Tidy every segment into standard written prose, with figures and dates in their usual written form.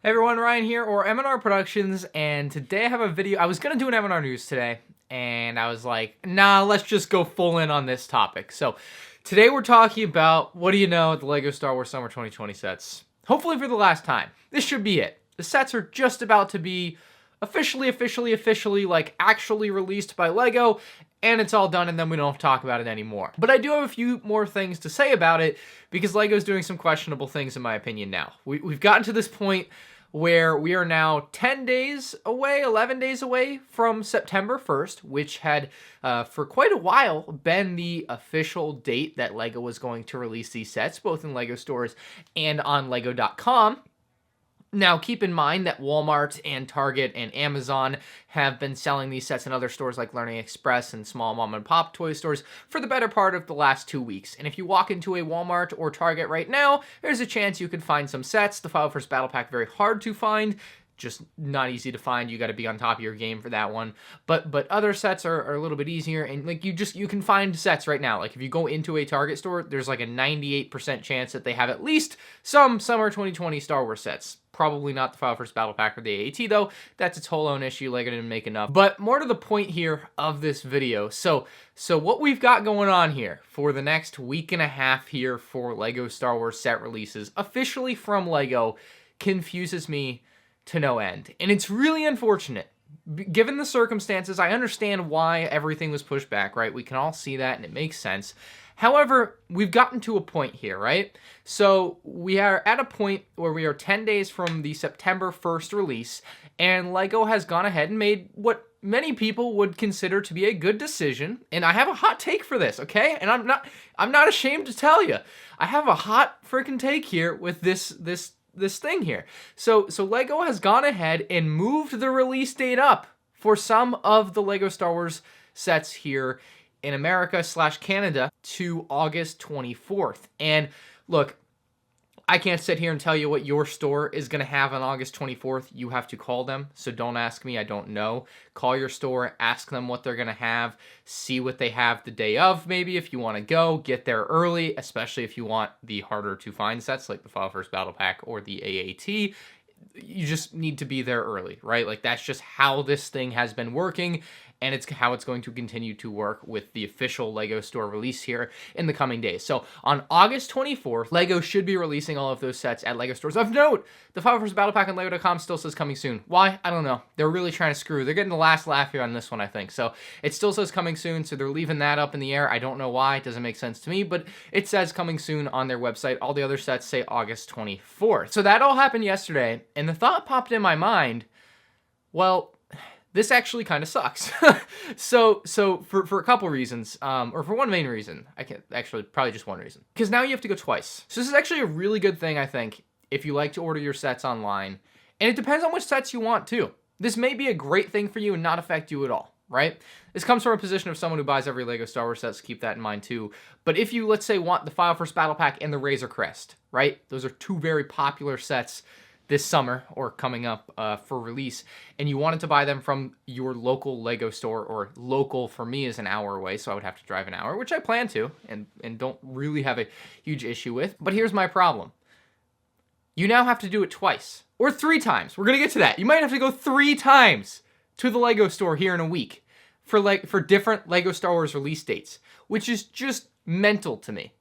Hey everyone, Ryan here, or MandRproductions, and today I have a video. I was going to do an M&R news today, and I was like, nah, let's just go full in on this topic. So today we're talking about, what do you know, the LEGO Star Wars Summer 2020 sets. Hopefully for the last time. This should be it. The sets are just about to be officially, like actually released by LEGO, and it's all done, and then we don't have to talk about it anymore. But I do have a few more things to say about it, because LEGO's doing some questionable things in my opinion now. We've gotten to this point where we are now 10 days away, 11 days away from September 1st, which had, for quite a while, been the official date that LEGO was going to release these sets, both in LEGO stores and on LEGO.com. Now, keep in mind that Walmart and Target and Amazon have been selling these sets in other stores like Learning Express and small mom-and-pop toy stores for the better part of the last 2 weeks. And if you walk into a Walmart or Target right now, there's a chance you could find some sets. The File First Battle Pack, very hard to find. Just not easy to find. You got to be on top of your game for that one. But other sets are a little bit easier, and like you can find sets right now. Like if you go into a Target store, there's like a 98% chance that they have at least some Summer 2020 Star Wars sets. Probably not the File First Battle Pack or the AAT though. That's its whole own issue. LEGO didn't make enough. But more to the point here of this video. So what we've got going on here for the next week and a half here for LEGO Star Wars set releases officially from LEGO confuses me to no end. And it's really unfortunate. Given the circumstances, I understand why everything was pushed back, right? We can all see that and it makes sense. However, we've gotten to a point here, right? So we are at a point where we are 10 days from the September 1st release, and LEGO has gone ahead and made what many people would consider to be a good decision. And I have a hot take for this, okay? And I'm not ashamed to tell you. I have a hot freaking take here with this thing here. So LEGO has gone ahead and moved the release date up for some of the LEGO Star Wars sets here in America/Canada to August 24th. And look, I can't sit here and tell you what your store is going to have on August 24th. You have to call them, so don't ask me. I don't know. Call your store, ask them what they're going to have, see what they have the day of, maybe if you want to go. Get there early, especially if you want the harder to find sets like the File First Battle Pack or the AAT. You just need to be there early, right? Like that's just how this thing has been working, and it's how it's going to continue to work with the official LEGO store release here in the coming days. So on August 24th, LEGO should be releasing all of those sets at LEGO stores. Of note, the File First Battle Pack on LEGO.com still says coming soon. Why? I don't know. They're really trying to screw. They're getting the last laugh here on this one, I think. So it still says coming soon, so they're leaving that up in the air. I don't know why. It doesn't make sense to me, but it says coming soon on their website. All the other sets say August 24th. So that all happened yesterday, and the thought popped in my mind, well, this actually kind of sucks. so for a couple reasons, or for one main reason, I can't actually, probably just one reason, because now you have to go twice. So this is actually a really good thing, I think, if you like to order your sets online, and it depends on which sets you want too. This may be a great thing for you and not affect you at all, right? This comes from a position of someone who buys every LEGO Star Wars set, so keep that in mind too. But if you, let's say, want the File First Battle Pack and the Razor Crest, right? Those are two very popular sets this summer or coming up for release, and you wanted to buy them from your local LEGO store, or local for me is an hour away, so I would have to drive an hour, which I plan to and don't really have a huge issue with. But here's my problem. You now have to do it twice or 3 times. We're gonna get to that. You might have to go 3 times to the LEGO store here in a week for different LEGO Star Wars release dates, which is just mental to me.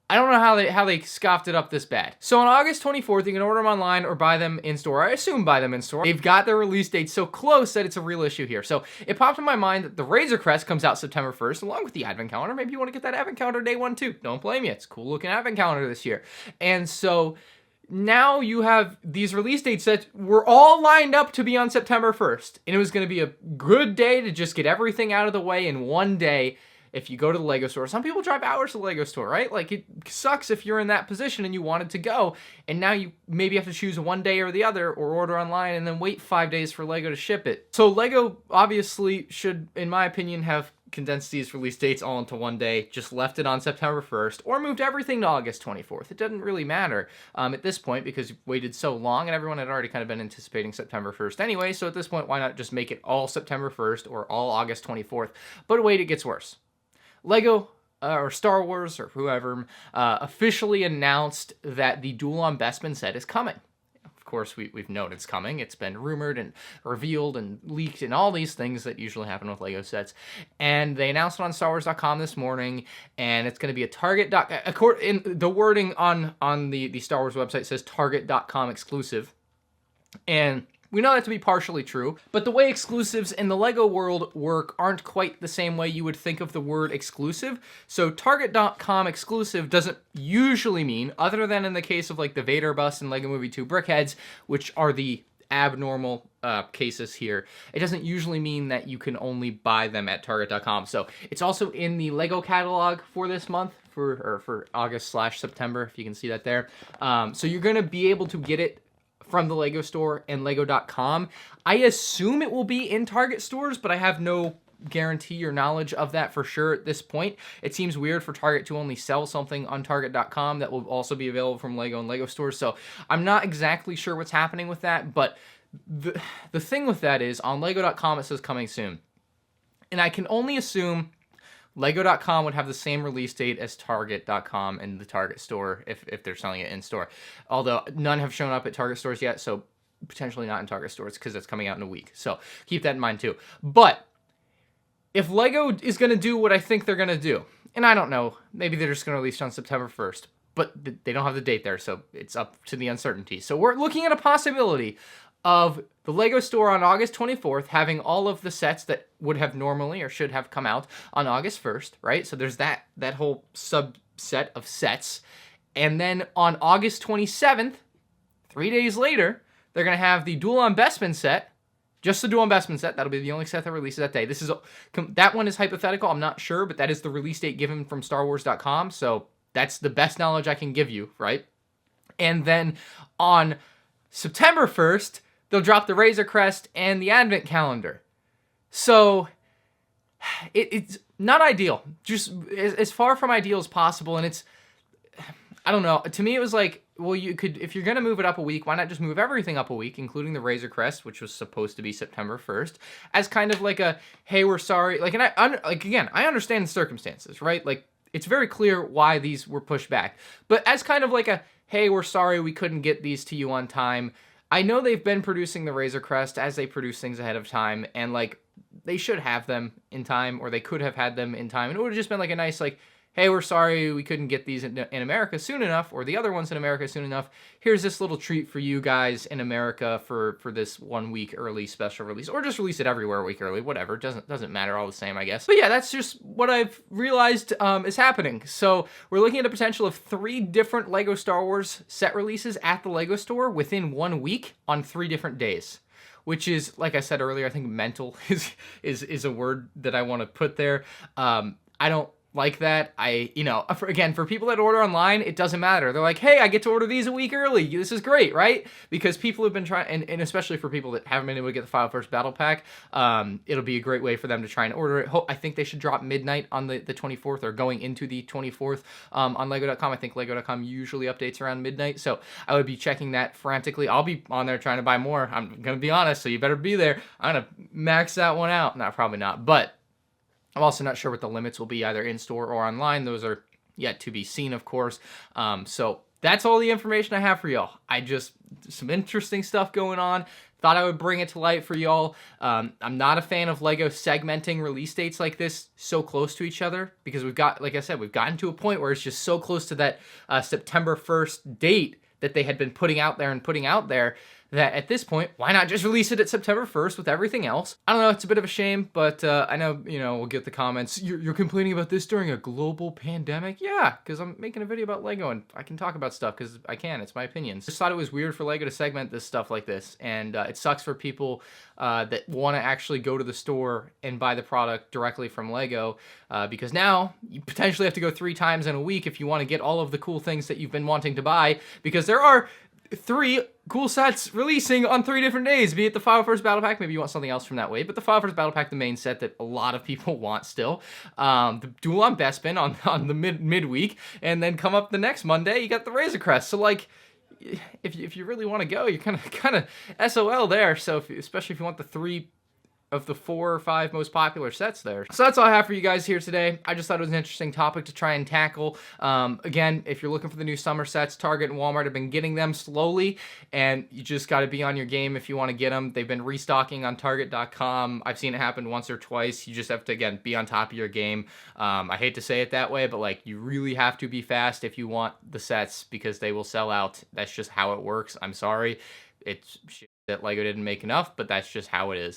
I don't know how they scoffed it up this bad. So on August 24th, you can order them online or buy them in store. I assume buy them in store. They've got their release date so close that it's a real issue here. So it popped in my mind that the Razor Crest comes out September 1st, along with the Advent Calendar. Maybe you want to get that Advent Calendar day 1 too. Don't blame you. It's a cool looking Advent Calendar this year. And so now you have these release dates that were all lined up to be on September 1st. And it was going to be a good day to just get everything out of the way in one day. If you go to the LEGO store, some people drive hours to the LEGO store, right? Like, it sucks if you're in that position and you wanted to go, and now you maybe have to choose one day or the other, or order online and then wait 5 days for LEGO to ship it. So LEGO obviously should, in my opinion, have condensed these release dates all into one day, just left it on September 1st, or moved everything to August 24th. It doesn't really matter at this point, because you've waited so long and everyone had already kind of been anticipating September 1st anyway, so at this point, why not just make it all September 1st or all August 24th? But wait, it gets worse. LEGO or Star Wars or whoever officially announced that the Duel on Bespin set is coming. course, we've known it's coming. It's been rumored and revealed and leaked and all these things that usually happen with LEGO sets. And they announced it on StarWars.com this morning, and it's going to be a Target. In the wording on the Star Wars website says Target.com exclusive. And we know that to be partially true, but the way exclusives in the LEGO world work aren't quite the same way you would think of the word exclusive. So Target.com exclusive doesn't usually mean, other than in the case of like the Vader bust and LEGO Movie 2 Brickheads, which are the abnormal cases here, it doesn't usually mean that you can only buy them at Target.com. So it's also in the LEGO catalog for this month, for August/September, if you can see that there. So you're going to be able to get it from the LEGO store and Lego.com. I assume it will be in Target stores, but I have no guarantee or knowledge of that for sure at this point. It seems weird for Target to only sell something on Target.com that will also be available from LEGO and LEGO stores, so I'm not exactly sure what's happening with that, but the thing with that is, on Lego.com it says coming soon. And I can only assume Lego.com would have the same release date as Target.com and the Target store if they're selling it in store. Although none have shown up at Target stores yet, so potentially not in Target stores because it's coming out in a week. So keep that in mind too. But if Lego is going to do what I think they're going to do, and I don't know, maybe they're just going to release it on September 1st, but they don't have the date there, so it's up to the uncertainty. So we're looking at a possibility of the LEGO store on August 24th having all of the sets that would have normally or should have come out on August 1st, right? So there's that whole subset of sets. And then on August 27th, 3 days later, they're going to have the Duel on Bespin set, just the Duel on Bespin set. That'll be the only set that releases that day. That one is hypothetical, I'm not sure, but that is the release date given from StarWars.com, so that's the best knowledge I can give you, right? And then on September 1st, they'll drop the Razor Crest and the Advent calendar. So it's not ideal. Just as far from ideal as possible. And it's, I don't know. To me, it was like, well, you could, if you're going to move it up a week, why not just move everything up a week, including the Razor Crest, which was supposed to be September 1st, as kind of like a, hey, we're sorry. Like, and I understand the circumstances, right? Like, it's very clear why these were pushed back. But as kind of like a, hey, we're sorry we couldn't get these to you on time. I know they've been producing the Razor Crest as they produce things ahead of time, and, like, they should have them in time, or they could have had them in time, and it would have just been, like, a nice, like, hey, we're sorry we couldn't get these in America soon enough, or the other ones in America soon enough. Here's this little treat for you guys in America for this 1 week early special release, or just release it everywhere a week early, whatever. Doesn't matter, all the same, I guess. But yeah, that's just what I've realized is happening. So we're looking at a potential of 3 different LEGO Star Wars set releases at the LEGO store within 1 week on 3 different days, which is, like I said earlier, I think mental is a word that I want to put there. I don't like that. For people that order online, it doesn't matter. They're like, hey, I get to order these a week early. This is great, right? Because people have been trying, and especially for people that haven't been able to get the File First Battle Pack, it'll be a great way for them to try and order it. I think they should drop midnight on the 24th, or going into the 24th on Lego.com. I think Lego.com usually updates around midnight, so I would be checking that frantically. I'll be on there trying to buy more. I'm going to be honest, so you better be there. I'm going to max that one out. No, probably not, but I'm also not sure what the limits will be either in-store or online. Those are yet to be seen, of course. So that's all the information I have for y'all. Some interesting stuff going on. Thought I would bring it to light for y'all. I'm not a fan of LEGO segmenting release dates like this so close to each other, because we've gotten to a point where it's just so close to that September 1st date that they had been putting out there that at this point, why not just release it at September 1st with everything else? I don't know, it's a bit of a shame, but I know, we'll get the comments, you're complaining about this during a global pandemic? Yeah, because I'm making a video about LEGO, and I can talk about stuff, because I can, it's my opinions. Just thought it was weird for LEGO to segment this stuff like this, and it sucks for people that want to actually go to the store and buy the product directly from LEGO, because now you potentially have to go 3 times in a week if you want to get all of the cool things that you've been wanting to buy, because there are 3 cool sets releasing on 3 different days, be it the File First Battle Pack, maybe you want something else from that way, but the File First Battle Pack, the main set that a lot of people want still, the Duel on Bespin on the midweek, and then come up the next Monday, you got the Razor Crest. So, like, if you really want to go, you're kind of SOL there. So especially if you want the 3 of the 4 or 5 most popular sets there. So that's all I have for you guys here today. I just thought it was an interesting topic to try and tackle. Again, if you're looking for the new summer sets, Target and Walmart have been getting them slowly, and you just got to be on your game if you want to get them. They've been restocking on Target.com. I've seen it happen once or twice. You just have to, again, be on top of your game. I hate to say it that way, but like, you really have to be fast if you want the sets, because they will sell out. That's just how it works. I'm sorry. It's shit that LEGO didn't make enough, but that's just how it is.